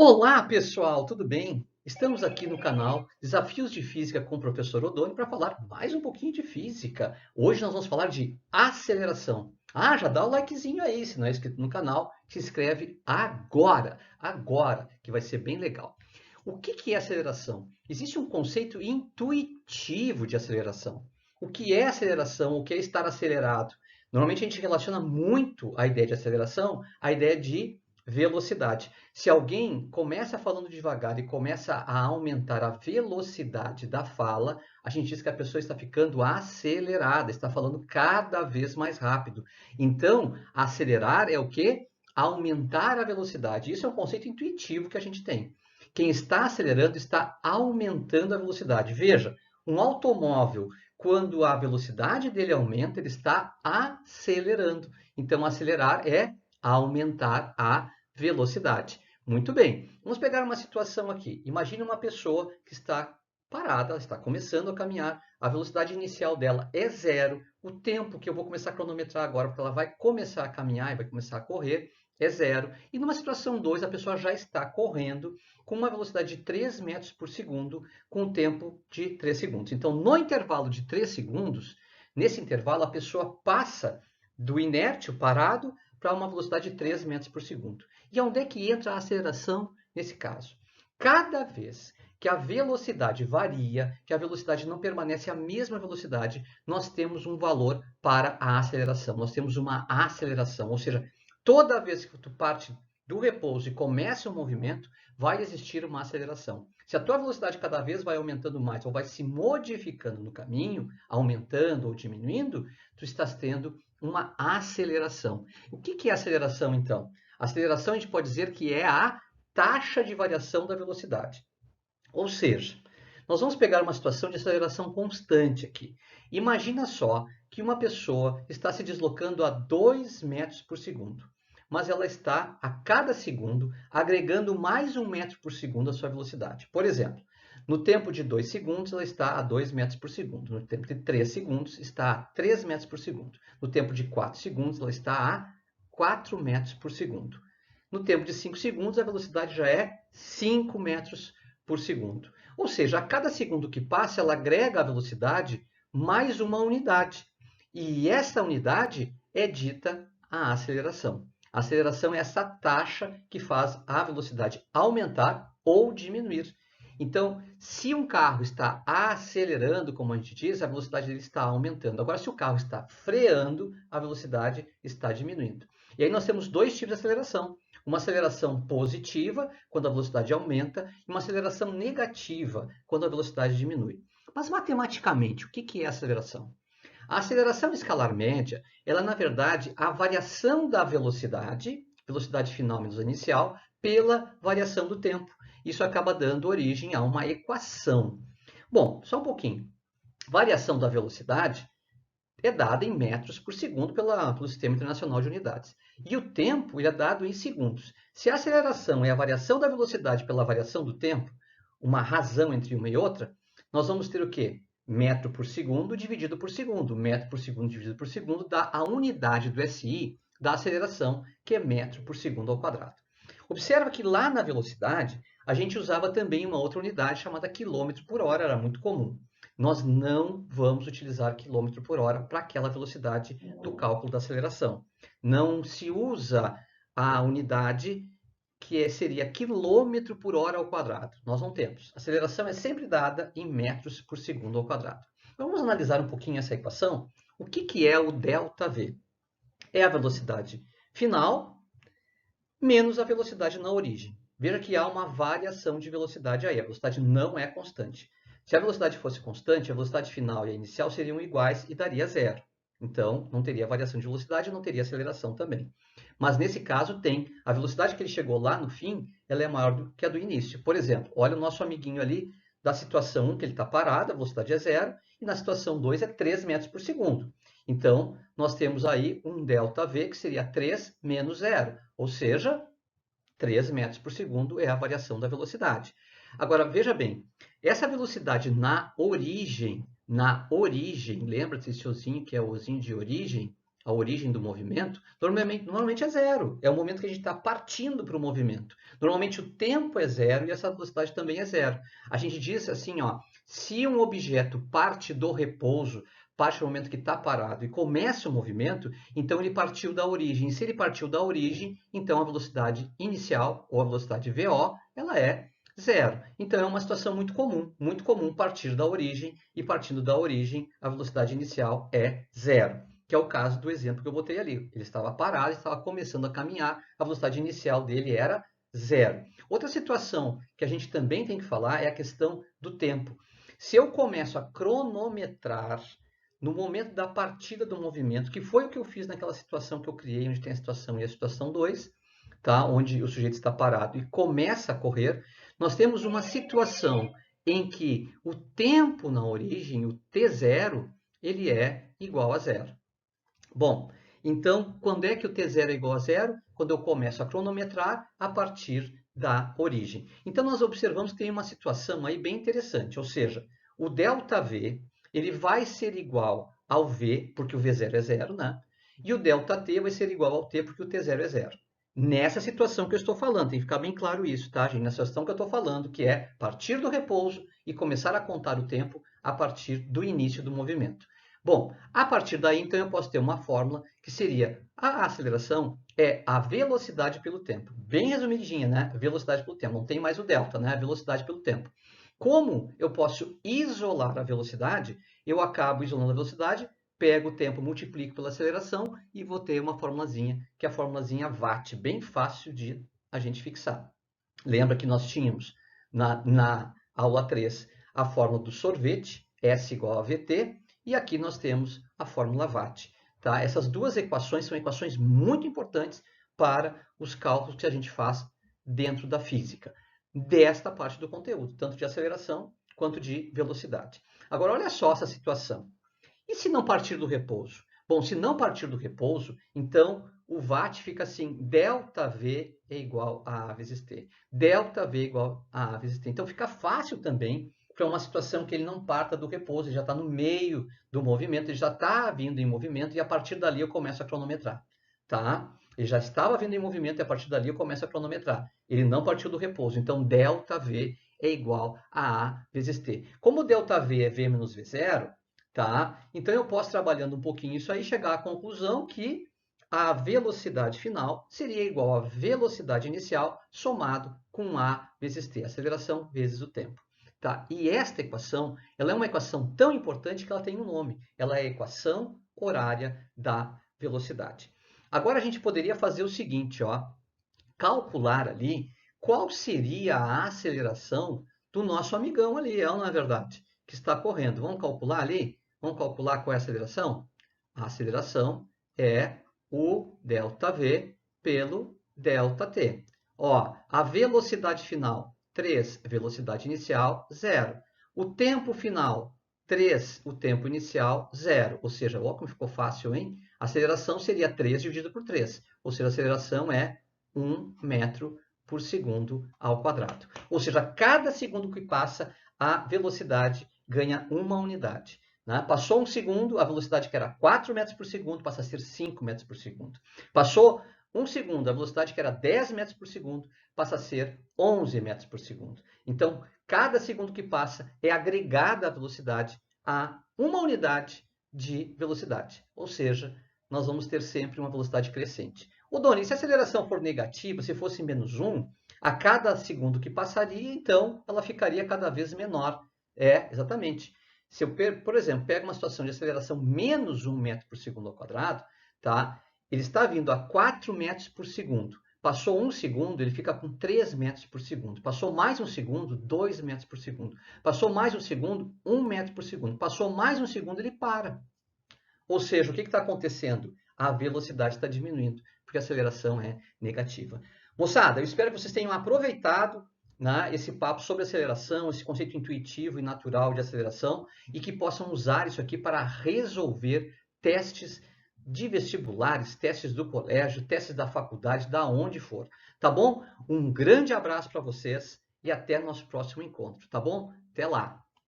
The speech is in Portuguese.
Olá, pessoal, tudo bem? Estamos aqui no canal Desafios de Física com o professor Odoni para falar mais um pouquinho de física. Hoje nós vamos falar de aceleração. Já dá o likezinho aí, se não é inscrito no canal, se inscreve agora, que vai ser bem legal. O que é aceleração? Existe um conceito intuitivo de aceleração. O que é aceleração? O que é estar acelerado? Normalmente a gente relaciona muito a ideia de aceleração à ideia de velocidade. Se alguém começa falando devagar e começa a aumentar a velocidade da fala, a gente diz que a pessoa está ficando acelerada, está falando cada vez mais rápido. Então, acelerar é o quê? Aumentar a velocidade. Isso é um conceito intuitivo que a gente tem. Quem está acelerando está aumentando a velocidade. Veja, um automóvel, quando a velocidade dele aumenta, ele está acelerando. Então, acelerar é aumentar a velocidade. Muito bem, vamos pegar uma situação aqui. Imagine uma pessoa que está parada, ela está começando a caminhar, a velocidade inicial dela é zero, o tempo que eu vou começar a cronometrar agora, porque ela vai começar a caminhar e vai começar a correr, é zero. E numa situação 2, a pessoa já está correndo com uma velocidade de 3 metros por segundo, com um tempo de 3 segundos. Então, no intervalo de 3 segundos, nesse intervalo, a pessoa passa do inerte, o parado, para uma velocidade de 3 metros por segundo. E onde é que entra a aceleração nesse caso? Cada vez que a velocidade varia, que a velocidade não permanece a mesma velocidade, nós temos um valor para a aceleração. Nós temos uma aceleração, ou seja, toda vez que tu parte do repouso e começa o movimento, vai existir uma aceleração. Se a tua velocidade cada vez vai aumentando mais ou vai se modificando no caminho, aumentando ou diminuindo, tu estás tendo uma aceleração. O que é aceleração, então? Aceleração a gente pode dizer que é a taxa de variação da velocidade. Ou seja, nós vamos pegar uma situação de aceleração constante aqui. Imagina só que uma pessoa está se deslocando a 2 metros por segundo, mas ela está, a cada segundo, agregando mais 1 metro por segundo à sua velocidade. Por exemplo, no tempo de 2 segundos, ela está a 2 metros por segundo. No tempo de 3 segundos, está a 3 metros por segundo. No tempo de 4 segundos, ela está a 4 metros por segundo. No tempo de 5 segundos, a velocidade já é 5 metros por segundo. Ou seja, a cada segundo que passa, ela agrega a velocidade mais uma unidade. E essa unidade é dita a aceleração. A aceleração é essa taxa que faz a velocidade aumentar ou diminuir. Então, se um carro está acelerando, como a gente diz, a velocidade dele está aumentando. Agora, se o carro está freando, a velocidade está diminuindo. E aí nós temos dois tipos de aceleração. Uma aceleração positiva, quando a velocidade aumenta, e uma aceleração negativa, quando a velocidade diminui. Mas matematicamente, o que é aceleração? A aceleração escalar média, ela na verdade a variação da velocidade, velocidade final menos inicial, pela variação do tempo. Isso acaba dando origem a uma equação. Bom, só um pouquinho. Variação da velocidade é dada em metros por segundo pelo Sistema Internacional de Unidades. E o tempo ele é dado em segundos. Se a aceleração é a variação da velocidade pela variação do tempo, uma razão entre uma e outra, nós vamos ter o quê? Metro por segundo dividido por segundo. Metro por segundo dividido por segundo dá a unidade do SI da aceleração, que é metro por segundo ao quadrado. Observa que lá na velocidade, a gente usava também uma outra unidade chamada quilômetro por hora, era muito comum. Nós não vamos utilizar quilômetro por hora para aquela velocidade do cálculo da aceleração. Não se usa a unidade que seria quilômetro por hora ao quadrado. Nós não temos. A aceleração é sempre dada em metros por segundo ao quadrado. Vamos analisar um pouquinho essa equação. O que é o ΔV? É a velocidade final menos a velocidade na origem. Veja que há uma variação de velocidade aí. A velocidade não é constante. Se a velocidade fosse constante, a velocidade final e a inicial seriam iguais e daria zero. Então, não teria variação de velocidade, não teria aceleração também. Mas nesse caso tem. A velocidade que ele chegou lá no fim, ela é maior do que a do início. Por exemplo, olha o nosso amiguinho ali da situação 1, que ele está parado, a velocidade é zero, e na situação 2 é 3 metros por segundo. Então, nós temos aí um ΔV, que seria 3 menos zero, ou seja, 3 metros por segundo é a variação da velocidade. Agora, veja bem, essa velocidade na origem, lembra desse ozinho que é o ozinho de origem? a origem do movimento, normalmente é zero. É o momento que a gente está partindo para o movimento. Normalmente o tempo é zero e essa velocidade também é zero. A gente diz assim, ó, se um objeto parte do repouso, parte do momento que está parado e começa o movimento, então ele partiu da origem. Se ele partiu da origem, então a velocidade inicial, ou a velocidade VO, ela é zero. Então é uma situação muito comum partir da origem, e partindo da origem, a velocidade inicial é zero, que é o caso do exemplo que eu botei ali. Ele estava parado, estava começando a caminhar, a velocidade inicial dele era zero. Outra situação que a gente também tem que falar é a questão do tempo. Se eu começo a cronometrar no momento da partida do movimento, que foi o que eu fiz naquela situação que eu criei, onde tem a situação 1 e a situação 2, tá? Onde o sujeito está parado e começa a correr, nós temos uma situação em que o tempo na origem, o t0, ele é igual a zero. Bom, então, quando é que o t0 é igual a zero? Quando eu começo a cronometrar a partir da origem. Então, nós observamos que tem uma situação aí bem interessante, ou seja, o ΔV ele vai ser igual ao V, porque o V0 é zero, né? E o ΔT vai ser igual ao T, porque o T0 é zero. Nessa situação que eu estou falando, tem que ficar bem claro isso, tá, gente? Nessa situação que eu estou falando, que é partir do repouso e começar a contar o tempo a partir do início do movimento. Bom, a partir daí, então, eu posso ter uma fórmula que seria a aceleração é a velocidade pelo tempo. Bem resumidinha, né? Velocidade pelo tempo. Não tem mais o delta, né? A velocidade pelo tempo. Como eu posso isolar a velocidade, eu acabo isolando a velocidade, pego o tempo, multiplico pela aceleração e vou ter uma formulazinha, que é a formulazinha Watt, bem fácil de a gente fixar. Lembra que nós tínhamos na aula 3 a fórmula do sorvete, S igual a VT, e aqui nós temos a fórmula Watt. Tá? Essas duas equações são equações muito importantes para os cálculos que a gente faz dentro da física, desta parte do conteúdo, tanto de aceleração quanto de velocidade. Agora, olha só essa situação. E se não partir do repouso? Bom, se não partir do repouso, então o Watt fica assim, ΔV é igual a A vezes T. ΔV é igual a A vezes T. Então fica fácil também para uma situação que ele não parta do repouso, ele já está no meio do movimento, ele já está vindo em movimento e a partir dali eu começo a cronometrar. Tá? Ele já estava vindo em movimento e a partir dali eu começo a cronometrar. Ele não partiu do repouso, então ΔV é igual a A vezes T. Como ΔV é V menos V0, tá? Então eu posso, trabalhando um pouquinho isso aí, chegar à conclusão que a velocidade final seria igual à velocidade inicial somado com A vezes T, aceleração vezes o tempo. Tá? E esta equação, ela é uma equação tão importante que ela tem um nome. Ela é a equação horária da velocidade. Agora a gente poderia fazer o seguinte, ó, calcular ali qual seria a aceleração do nosso amigão ali, não é verdade? Que está correndo. Vamos calcular ali? Vamos calcular qual é a aceleração? A aceleração é o ΔV pelo ΔT. Ó, a velocidade final, 3, velocidade inicial, 0. O tempo final, 3, o tempo inicial, 0. Ou seja, olha como ficou fácil, hein? A aceleração seria 3 dividido por 3. Ou seja, a aceleração é 1 metro por segundo ao quadrado. Ou seja, cada segundo que passa, a velocidade ganha uma unidade. Né? Passou um segundo, a velocidade que era 4 metros por segundo passa a ser 5 metros por segundo. Passou um segundo, a velocidade que era 10 metros por segundo passa a ser 11 metros por segundo. Então, cada segundo que passa é agregada a velocidade a uma unidade de velocidade. Ou seja, nós vamos ter sempre uma velocidade crescente. O Doni, se a aceleração for negativa, se fosse menos 1, a cada segundo que passaria, então, ela ficaria cada vez menor. É, exatamente. Se eu, por exemplo, pego uma situação de aceleração menos 1 metro por segundo ao quadrado, tá? Ele está vindo a 4 metros por segundo. Passou um segundo, ele fica com 3 metros por segundo. Passou mais um segundo, 2 metros por segundo. Passou mais um segundo, 1 metro por segundo. Passou mais um segundo, ele para. Ou seja, o que está acontecendo? A velocidade está diminuindo, porque a aceleração é negativa. Moçada, eu espero que vocês tenham aproveitado, né, esse papo sobre aceleração, esse conceito intuitivo e natural de aceleração, e que possam usar isso aqui para resolver testes de vestibulares, testes do colégio, testes da faculdade, da onde for. Tá bom? Um grande abraço para vocês e até nosso próximo encontro, tá bom? Até lá!